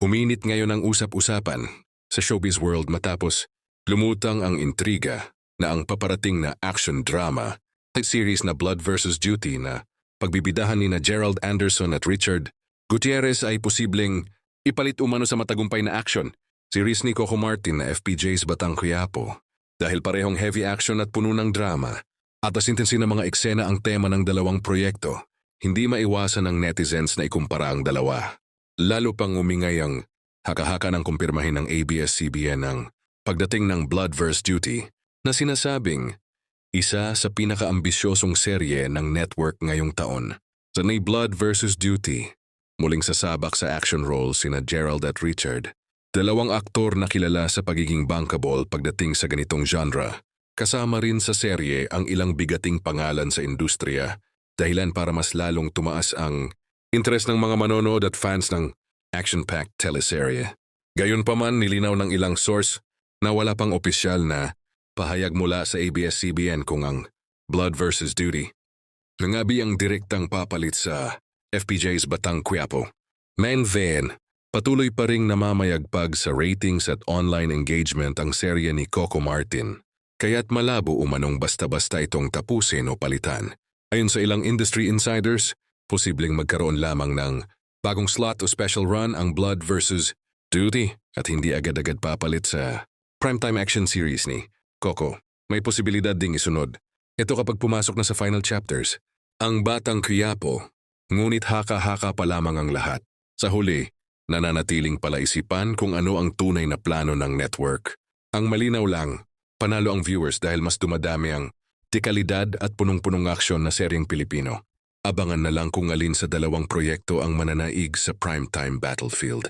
Uminit ngayon ang usap-usapan sa showbiz world matapos lumutang ang intriga na ang paparating na action drama at series na Blood vs. Duty na pagbibidahan ni na Gerald Anderson at Richard Gutierrez ay posibleng ipalit umano sa matagumpay na action series ni Coco Martin na FPJ's Batang Quiapo. Dahil parehong heavy action at puno ng drama at asintensi ng mga eksena ang tema ng dalawang proyekto, hindi maiwasan ng netizens na ikumpara ang dalawa. Lalo pang umingay ang haka-haka ng kumpirmahin ng ABS-CBN ng pagdating ng Blood vs. Duty na sinasabing isa sa pinakaambisyosong serye ng network ngayong taon. Sa ni Blood vs. Duty, muling sasabak sa action role sina Gerald at Richard, dalawang aktor na kilala sa pagiging bankable pagdating sa ganitong genre. Kasama rin sa serye ang ilang bigating pangalan sa industriya, dahilan para mas lalong tumaas ang interes ng mga manonood at fans ng action-packed teleserye. Gayunpaman, nilinaw ng ilang source na wala pang opisyal na pahayag mula sa ABS-CBN kung ang Blood vs. Duty nangabi ang direktang papalit sa FPJ's Batang Quiapo. Then, patuloy pa ring namamayagpag sa ratings at online engagement ang serye ni Coco Martin, kaya't malabo umanong basta-basta itong tapusin o palitan. Ayon sa ilang industry insiders, posibleng magkaroon lamang ng bagong slot o special run ang Blood vs. Duty at hindi agad-agad papalit sa primetime action series ni Coco. May posibilidad ding isunod. Ito kapag pumasok na sa final chapters, ang Batang Quiapo, ngunit haka-haka pa lamang ang lahat. Sa huli, nananatiling palaisipan kung ano ang tunay na plano ng network. Ang malinaw lang, panalo ang viewers dahil mas dumadami ang dekalidad at punong-punong aksyon na seryeng Pilipino. Abangan na lang kung alin sa dalawang proyekto ang mananaig sa primetime battlefield.